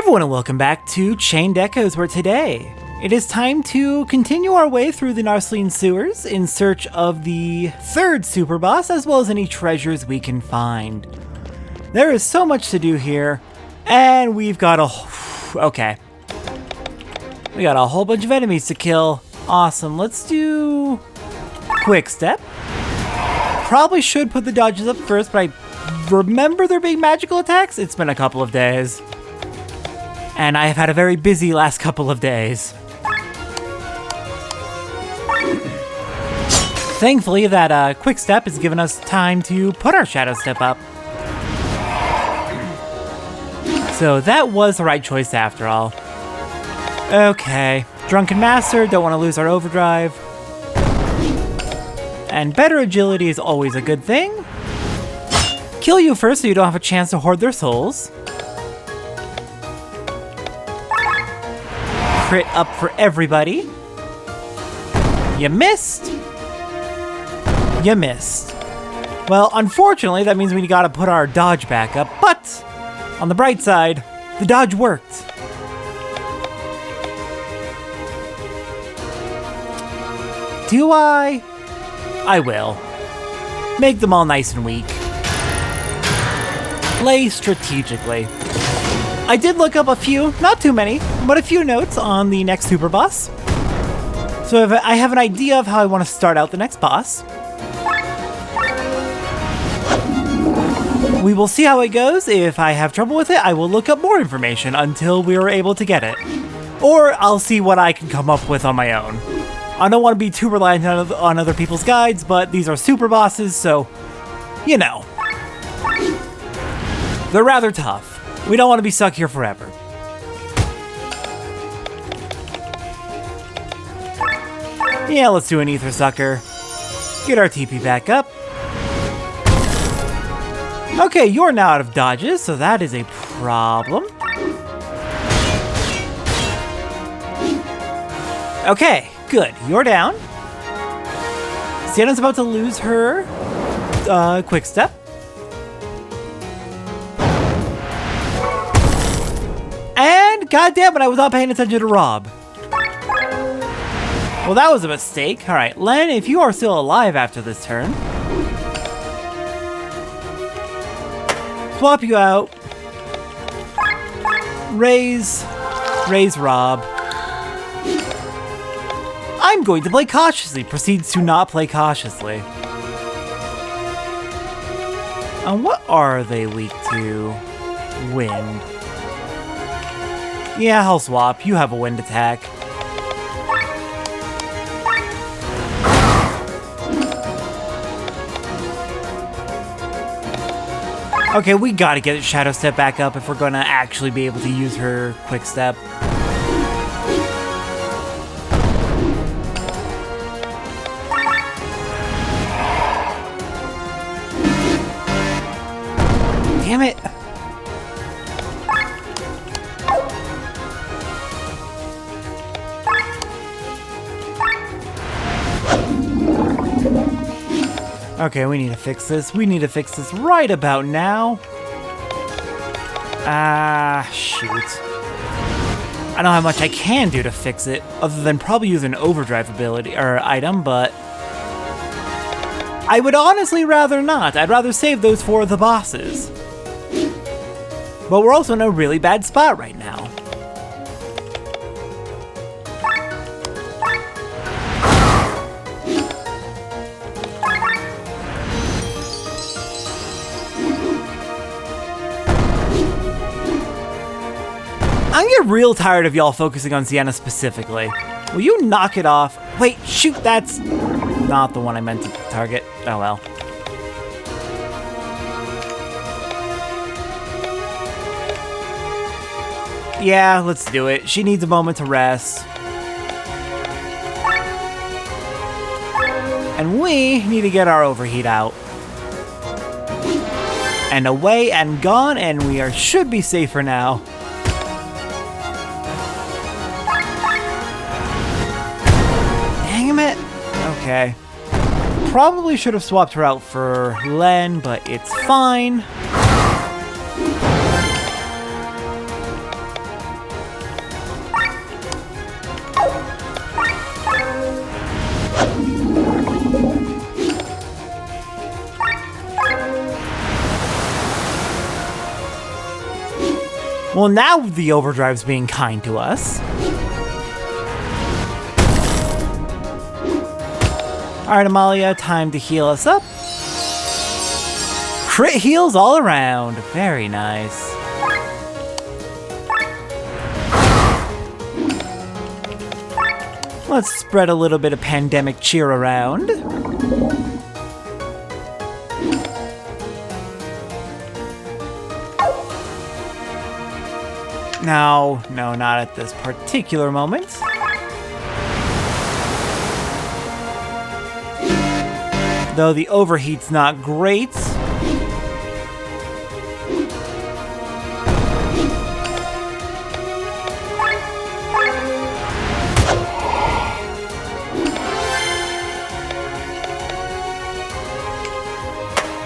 everyone, and welcome back to Chained Echoes, where today it is time to continue our way through the Narslene Sewers in search of the third Superboss, as well as any treasures we can find. There is so much to do here, and we've got okay. We got a whole bunch of enemies to kill. Awesome, let's do Quick Step. Probably should put the dodges up first, but I remember there being magical attacks. It's been a couple of days. And I have had a very busy last couple of days. Thankfully, that Quick Step has given us time to put our Shadow Step up. So that was the right choice after all. Okay, Drunken Master, don't want to lose our overdrive. And better agility is always a good thing. Kill you first so you don't have a chance to hoard their souls. Crit up for everybody. You missed. You missed. Well, unfortunately, that means we gotta put our dodge back up, but on the bright side, the dodge worked. Do I? I will. Make them all nice and weak. Play strategically. I did look up a few, not too many, but a few notes on the next Superboss. So if I have an idea of how I want to start out the next boss. We will see how it goes. If I have trouble with it, I will look up more information until we are able to get it. Or I'll see what I can come up with on my own. I don't want to be too reliant on other people's guides, but these are super bosses, so, you know. They're rather tough. We don't want to be stuck here forever. Yeah, let's do an Ether Sucker. Get our TP back up. Okay, you're now out of dodges, so that is a problem. Okay, good. You're down. Sienna's about to lose her Quick Step. And, goddammit, I was not paying attention to Rob. Well, that was a mistake. Alright, Len, if you are still alive after this turn, swap you out. Raise Rob. I'm going to play cautiously. Proceeds to not play cautiously. And what are they weak to? Wind. Yeah, I'll swap. You have a wind attack. Okay, we gotta get Shadow Step back up if we're gonna actually be able to use her Quick Step. Damn it! Okay, we need to fix this. We need to fix this right about now. Shoot. I don't know how much I can do to fix it, other than probably use an overdrive ability or item, but I would honestly rather not. I'd rather save those for the bosses. But we're also in a really bad spot right now. I'm getting real tired of y'all focusing on Sienna specifically. Will you knock it off? Wait, shoot, that's not the one I meant to target. Oh well. Yeah, let's do it. She needs a moment to rest. And we need to get our overheat out. And away and gone, and we should be safer now. Okay. Probably should have swapped her out for Len, but it's fine. Well, now the overdrive's being kind to us. Alright, Amalia, time to heal us up. Crit heals all around. Very nice. Let's spread a little bit of pandemic cheer around. No, not at this particular moment. Though the overheat's not great.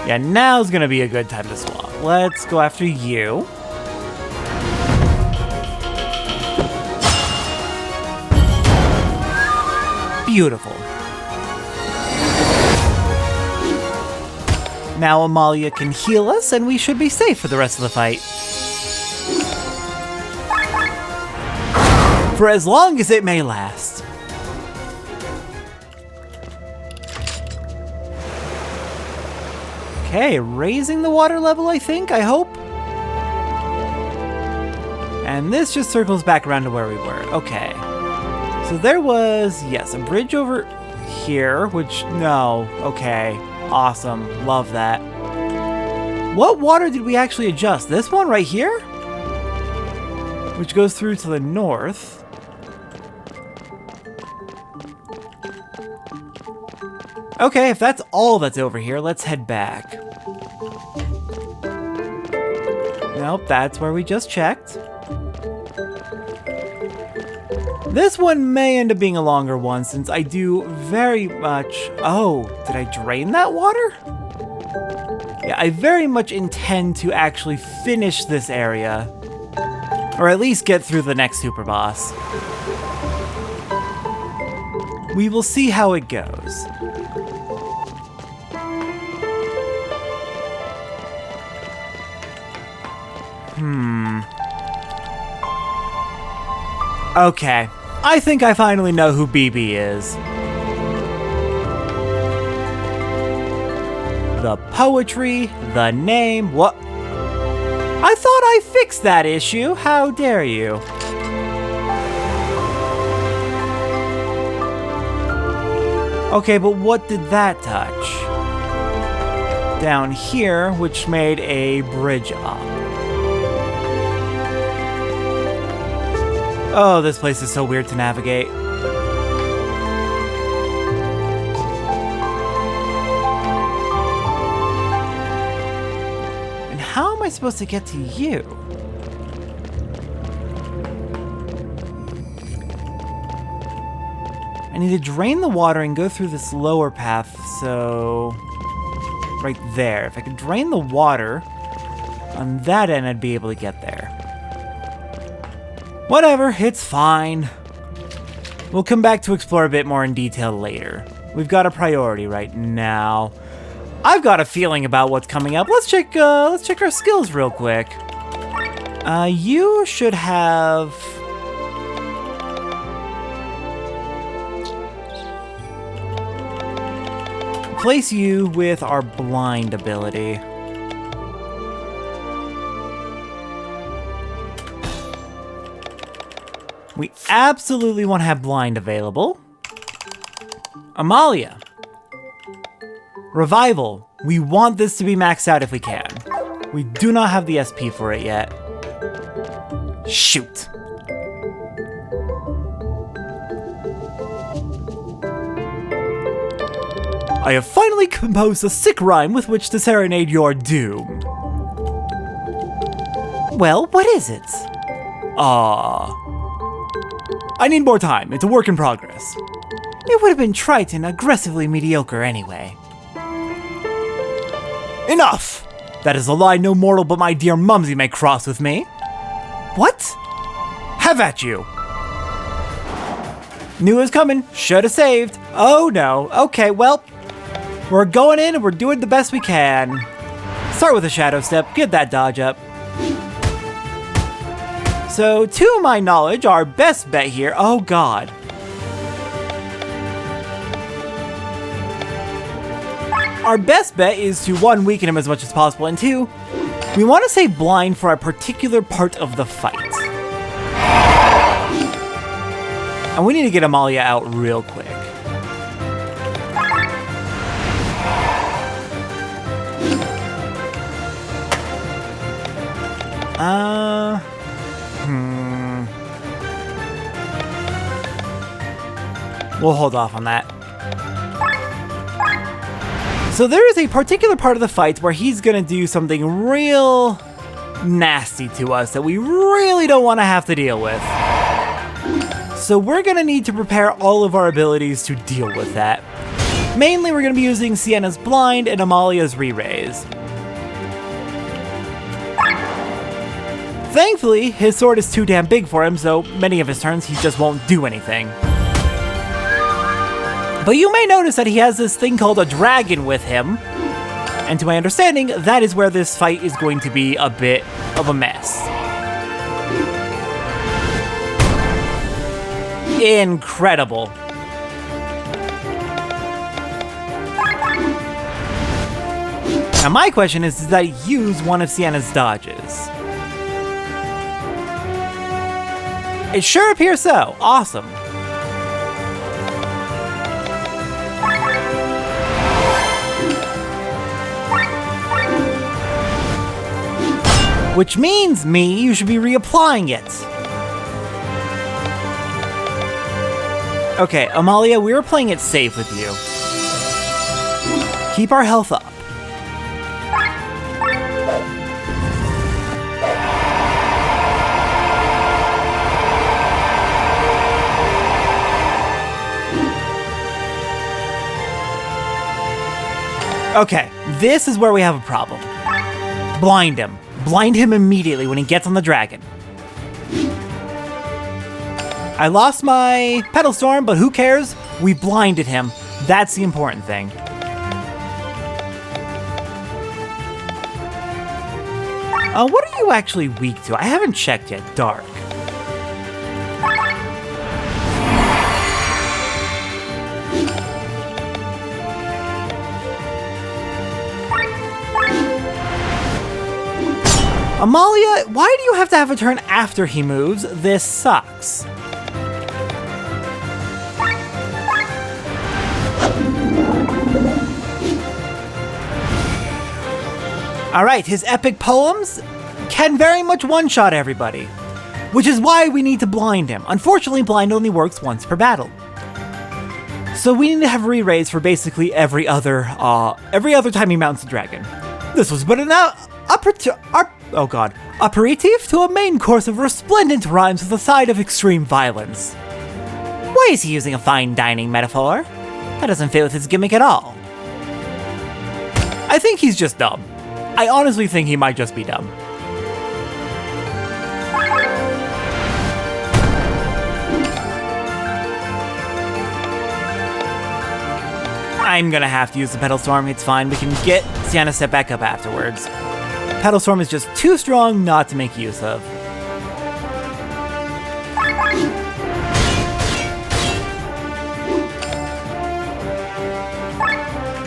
Yeah, now's gonna be a good time to swap. Let's go after you. Beautiful. Now Amalia can heal us, and we should be safe for the rest of the fight. For as long as it may last. Okay, raising the water level, I think, I hope. And this just circles back around to where we were. Okay. So there was, yes, a bridge over here, which, no, okay. Awesome, love that. What water did we actually adjust? This one right here? Which goes through to the north. Okay, if that's all that's over here, let's head back. Nope, that's where we just checked. This one may end up being a longer one since I do very much... Oh, did I drain that water? Yeah, I very much intend to actually finish this area. Or at least get through the next Superboss. We will see how it goes. Okay, I think I finally know who BB is. The poetry, the name, what? I thought I fixed that issue, how dare you? Okay, but what did that touch? Down here, which made a bridge up. Oh, this place is so weird to navigate. And how am I supposed to get to you? I need to drain the water and go through this lower path, so... right there. If I could drain the water, on that end I'd be able to get there. Whatever, it's fine. We'll come back to explore a bit more in detail later. We've got a priority right now. I've got a feeling about what's coming up. Let's check our skills real quick. You should have... Place you with our blind ability. We absolutely want to have blind available. Amalia. Revival. We want this to be maxed out if we can. We do not have the SP for it yet. Shoot. I have finally composed a sick rhyme with which to serenade your doom. Well, what is it? I need more time. It's a work in progress. It would have been trite and aggressively mediocre anyway. Enough! That is a lie no mortal but my dear Mumsy may cross with me. What? Have at you! Knew it was coming. Should have saved. Oh no. Okay, well, we're going in and we're doing the best we can. Start with a shadow step. Get that dodge up. So, to my knowledge, our best bet here... Oh, God. Our best bet is to, 1, weaken him as much as possible, and 2, we want to stay blind for a particular part of the fight. And we need to get Amalia out real quick. We'll hold off on that. So there is a particular part of the fight where he's gonna do something real nasty to us that we really don't want to have to deal with. So we're gonna need to prepare all of our abilities to deal with that. Mainly we're gonna be using Sienna's Blind and Amalia's Re-Raise. Thankfully, his sword is too damn big for him, so many of his turns he just won't do anything. But you may notice that he has this thing called a dragon with him, and to my understanding, that is where this fight is going to be a bit of a mess. Incredible. Now my question is, does that use one of Sienna's dodges? It sure appears so. Awesome. Which means, you should be reapplying it. Okay, Amalia, we were playing it safe with you. Keep our health up. Okay, this is where we have a problem. Blind him. Blind him immediately when he gets on the dragon. I lost my Petal Storm, but who cares? We blinded him. That's the important thing. What are you actually weak to? I haven't checked yet. Dark. Amalia, why do you have to have a turn after he moves? This sucks. Alright, his epic poems can very much one-shot everybody, which is why we need to blind him. Unfortunately, blind only works once per battle. So we need to have re-raise for basically every other time he mounts a dragon. This was but an aperitif to a main course of resplendent rhymes with a side of extreme violence. Why is he using a fine dining metaphor? That doesn't fit with his gimmick at all. I think he's just dumb. I honestly think he might just be dumb. I'm gonna have to use the Petal Storm. It's fine. We can get Sienna set back up afterwards. Petal Storm is just too strong not to make use of.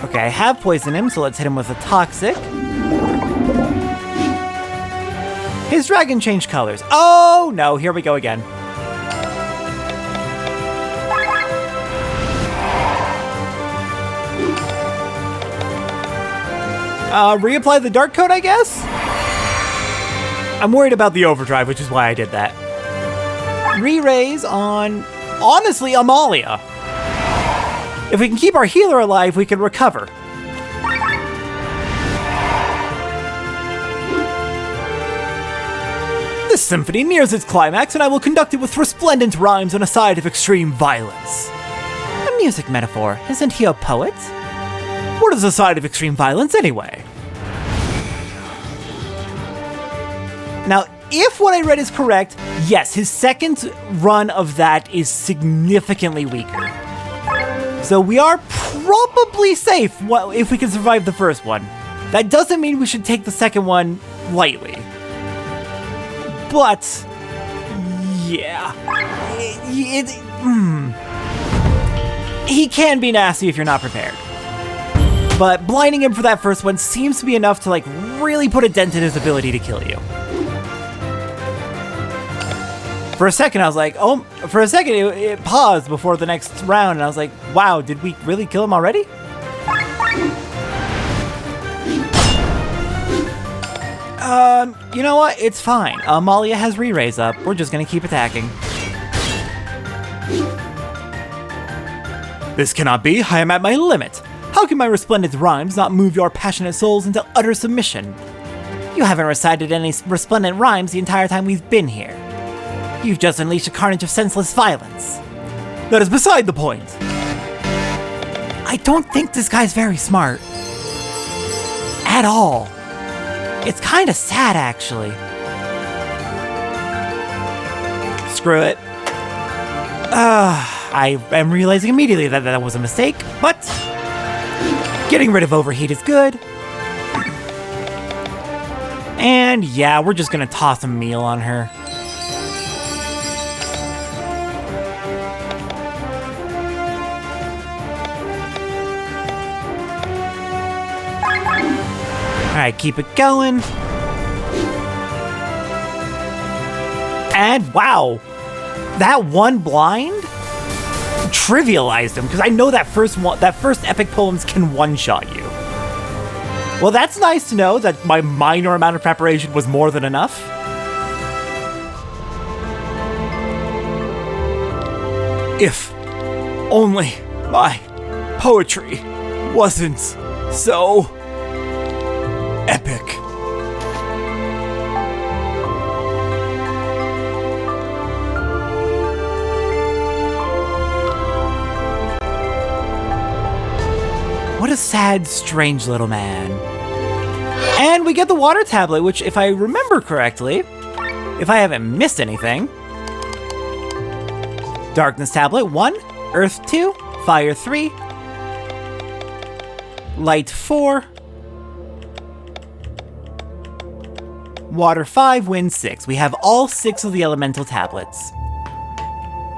Okay, I have poisoned him, so let's hit him with a Toxic. His dragon changed colors. Oh no, here we go again. Reapply the Dark Coat, I guess? I'm worried about the Overdrive, which is why I did that. Re-raise on, honestly, Amalia. If we can keep our healer alive, we can recover. This symphony nears its climax, and I will conduct it with resplendent rhymes on a side of extreme violence. A music metaphor, isn't he a poet? What is a side of extreme violence, anyway? Now, if what I read is correct, yes, his second run of that is significantly weaker. So we are probably safe if we can survive the first one. That doesn't mean we should take the second one lightly. But Yeah. He can be nasty if you're not prepared. But blinding him for that first one seems to be enough to, like, really put a dent in his ability to kill you. For a second, I was like, oh, for a second, it paused before the next round, and I was like, wow, did we really kill him already? You know what? It's fine. Amalia has re-raise up. We're just gonna keep attacking. This cannot be. I am at my limit. How can my resplendent rhymes not move your passionate souls into utter submission? You haven't recited any resplendent rhymes the entire time we've been here. You've just unleashed a carnage of senseless violence. That is beside the point. I don't think this guy's very smart. At all. It's kind of sad, actually. Screw it. I am realizing immediately that that was a mistake, but getting rid of overheat is good. And yeah, we're just gonna toss a meal on her. Alright, keep it going. And wow, that one blind trivialized him, because I know that first epic poems can one-shot you. Well, that's nice to know that my minor amount of preparation was more than enough. If only my poetry wasn't so epic. What a sad, strange little man. And we get the water tablet, which, if I remember correctly, if I haven't missed anything, Darkness tablet 1, Earth 2, Fire 3, Light 4, Water 5, Wind 6. We have all 6 of the elemental tablets.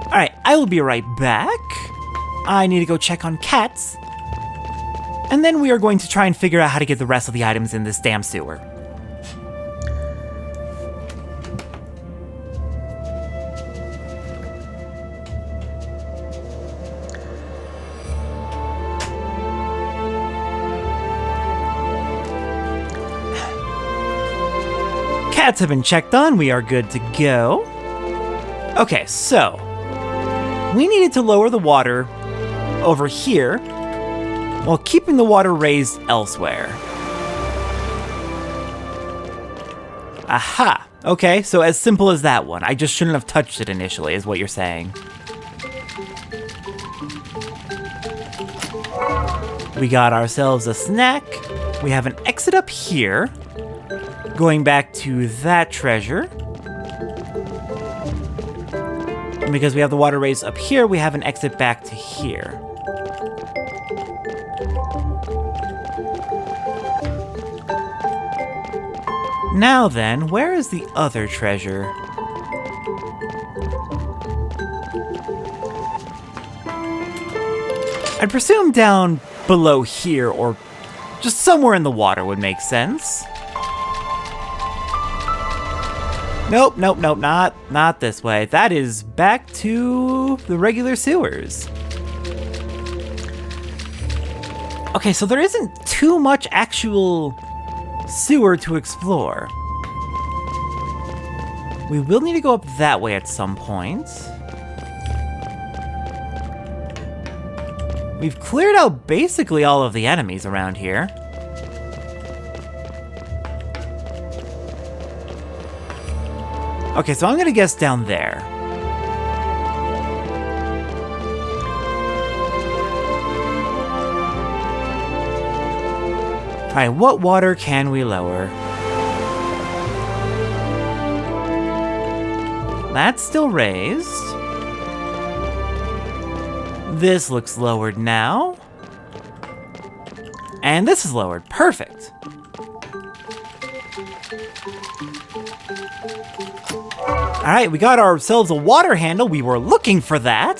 Alright, I will be right back. I need to go check on cats. And then we are going to try and figure out how to get the rest of the items in this damn sewer. Cats have been checked on, we are good to go. Okay, so we needed to lower the water over here while keeping the water raised elsewhere. Aha! Okay, so as simple as that one. I just shouldn't have touched it initially, is what you're saying. We got ourselves a snack. We have an exit up here, going back to that treasure. And because we have the water raised up here, we have an exit back to here. Now then, where is the other treasure? I'd presume down below here, or just somewhere in the water would make sense. Nope, nope, nope, not this way. That is back to the regular sewers. Okay, so there isn't too much actual sewer to explore. We will need to go up that way at some point. We've cleared out basically all of the enemies around here. Okay, so I'm gonna guess down there. Alright, what water can we lower? That's still raised. This looks lowered now. And this is lowered. Perfect. Alright, we got ourselves a water handle. We were looking for that.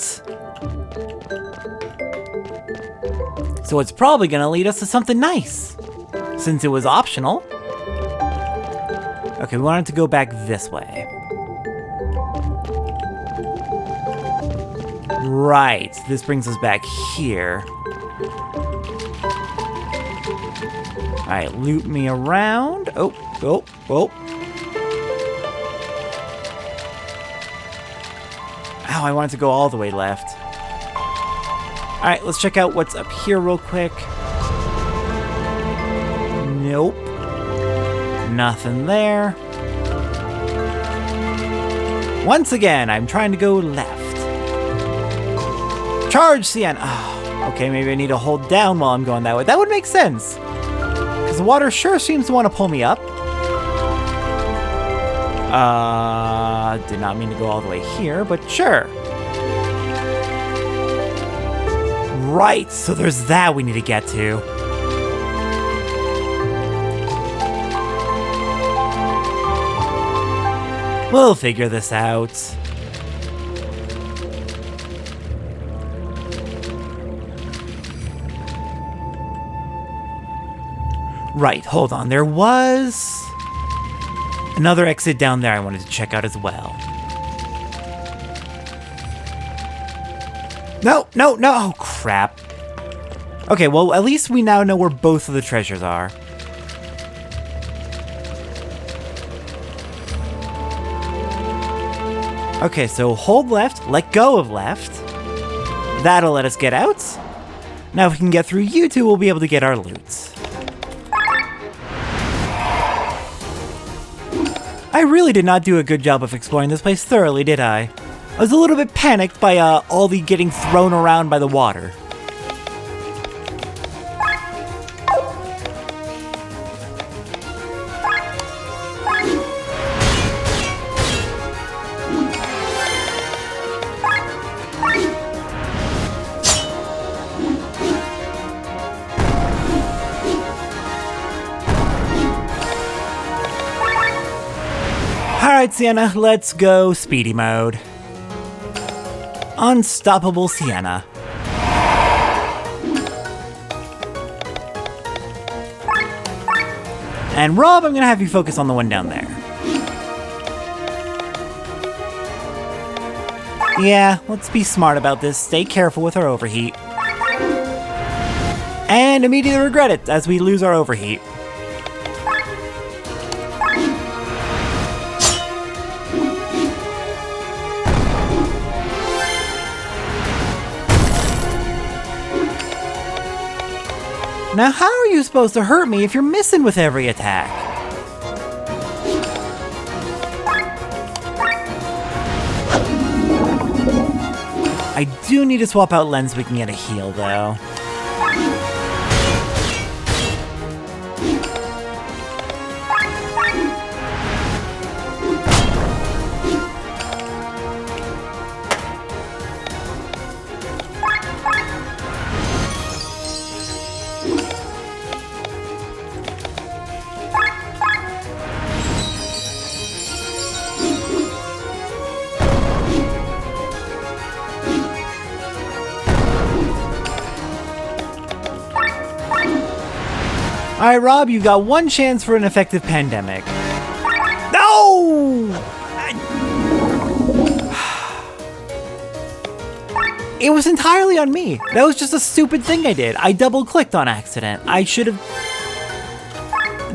So it's probably gonna lead us to something nice, since it was optional. Okay, we wanted to go back this way. Right, this brings us back here. Alright, loop me around. Oh. Ow, I wanted to go all the way left. Alright, let's check out what's up here real quick. Nope. Nothing there. Once again, I'm trying to go left. Charge, Sienna! Oh, okay, maybe I need to hold down while I'm going that way. That would make sense. Because the water sure seems to want to pull me up. Did not mean to go all the way here, but sure. Right, so there's that we need to get to. We'll figure this out. Right, hold on. There was another exit down there I wanted to check out as well. No! Oh, crap. Okay, well, at least we now know where both of the treasures are. Okay, so hold left, let go of left. That'll let us get out. Now if we can get through you two, we'll be able to get our loot. I really did not do a good job of exploring this place thoroughly, did I? I was a little bit panicked by all the getting thrown around by the water. Alright, Sienna, let's go speedy mode. Unstoppable Sienna. And Rob, I'm gonna have you focus on the one down there. Yeah, let's be smart about this. Stay careful with our overheat. And immediately regret it as we lose our overheat. Now how are you supposed to hurt me if you're missing with every attack? I do need to swap out Lens so we can get a heal though. Alright, Rob, you've got one chance for an effective pandemic. No! It was entirely on me. That was just a stupid thing I did. I double-clicked on accident. I should have...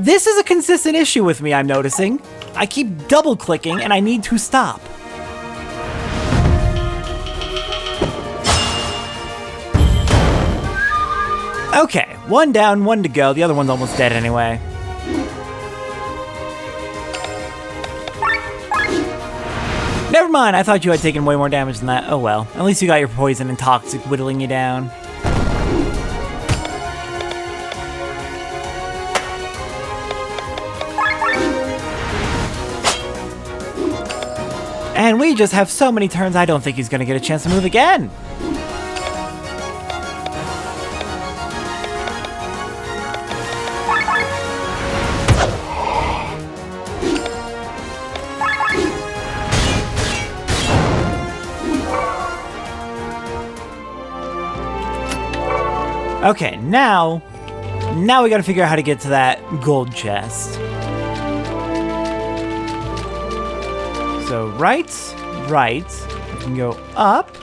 This is a consistent issue with me, I'm noticing. I keep double-clicking and I need to stop. Okay, one down, one to go. The other one's almost dead anyway. Never mind, I thought you had taken way more damage than that. Oh well, at least you got your poison and toxic whittling you down. And we just have so many turns, I don't think he's gonna get a chance to move again. Okay, now we gotta figure out how to get to that gold chest. So right, we can go up.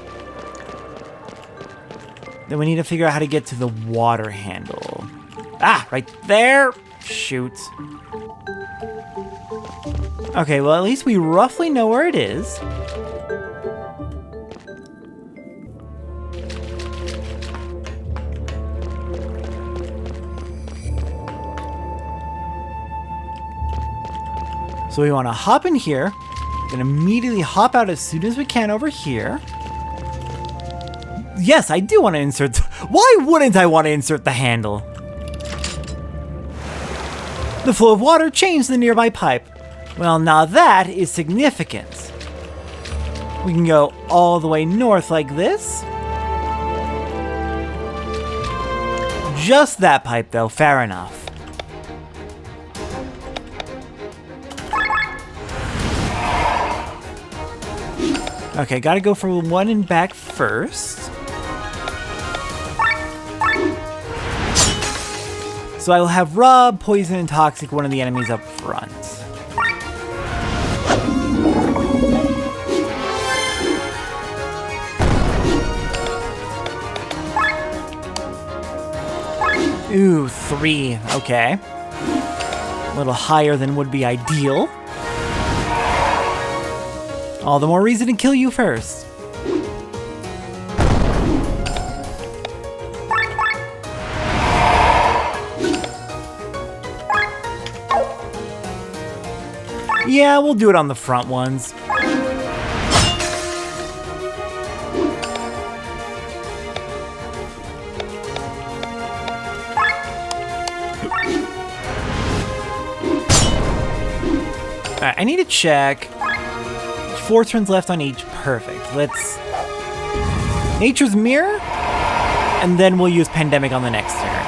Then we need to figure out how to get to the water handle. Ah, right there. Shoot. Okay, well, at least we roughly know where it is. So we want to hop in here, then immediately hop out as soon as we can over here. Yes, I do want to insert. Why wouldn't I want to insert the handle? The flow of water changed the nearby pipe. Well, now that is significant. We can go all the way north like this. Just that pipe, though. Fair enough. Okay, gotta go for one and back first. So I will have Rob, Poison, and Toxic, one of the enemies up front. Ooh, 3. Okay. A little higher than would be ideal. All the more reason to kill you first. Yeah, we'll do it on the front ones. Alright, I need to check. 4 turns left on each. Perfect. Let's... Nature's Mirror, and then we'll use Pandemic on the next turn.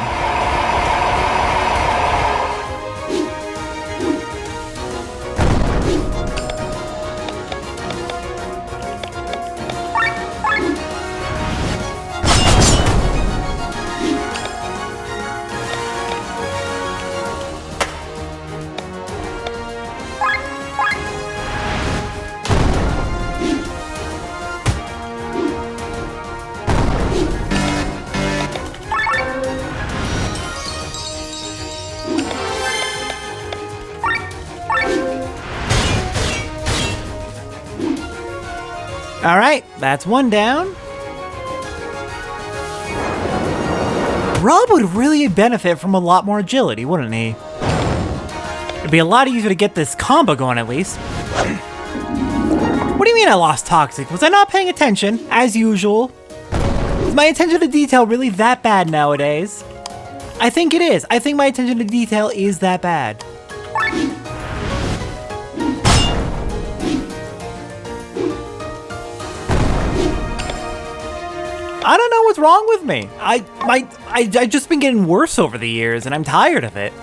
Alright, that's one down. Rob would really benefit from a lot more agility, wouldn't he? It'd be a lot easier to get this combo going, at least. What do you mean I lost Toxic? Was I not paying attention, as usual? Is my attention to detail really that bad nowadays? I think it is. I think my attention to detail is that bad. I don't know what's wrong with me. I just been getting worse over the years, and I'm tired of it.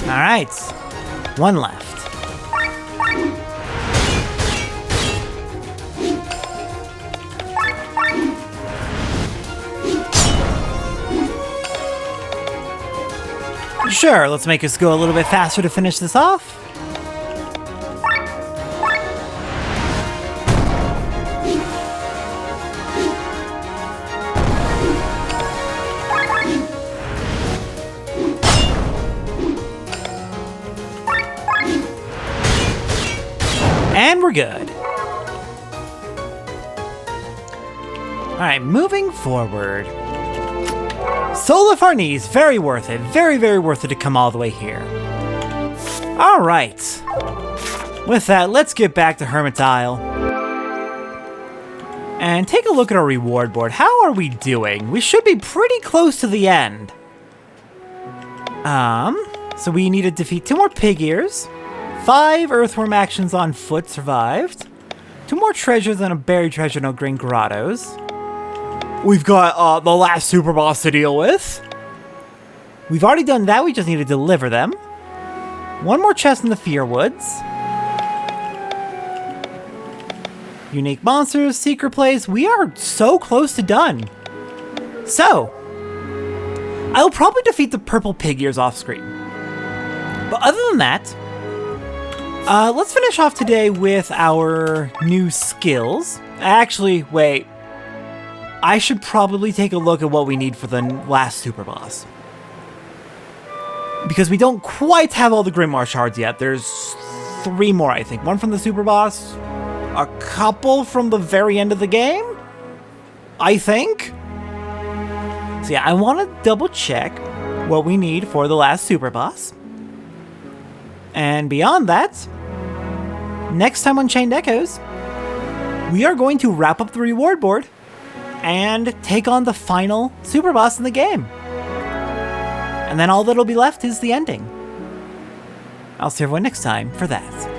Alright, one left. Sure, let's make us go a little bit faster to finish this off. And we're good. Alright, moving forward. Soul of Farnese, very worth it. Very, very worth it to come all the way here. Alright. With that, let's get back to Hermit's Isle. And take a look at our reward board. How are we doing? We should be pretty close to the end. So we need to defeat 2 more pig ears. 5 earthworm actions on foot survived. 2 more treasures and a buried treasure, no green grottos. We've got the last super boss to deal with. We've already done that, we just need to deliver them. 1 more chest in the Fear Woods. Unique monsters, secret place. We are so close to done. So, I'll probably defeat the purple pig ears off screen. But other than that, let's finish off today with our new skills. Actually, wait. I should probably take a look at what we need for the last super boss. Because we don't quite have all the Grimoire shards yet. There's 3 more, I think. 1 from the super boss. A couple from the very end of the game, I think. So yeah, I want to double check what we need for the last super boss. And beyond that, next time on Chained Echoes, we are going to wrap up the reward board and take on the final super boss in the game. And then all that'll be left is the ending. I'll see everyone next time for that.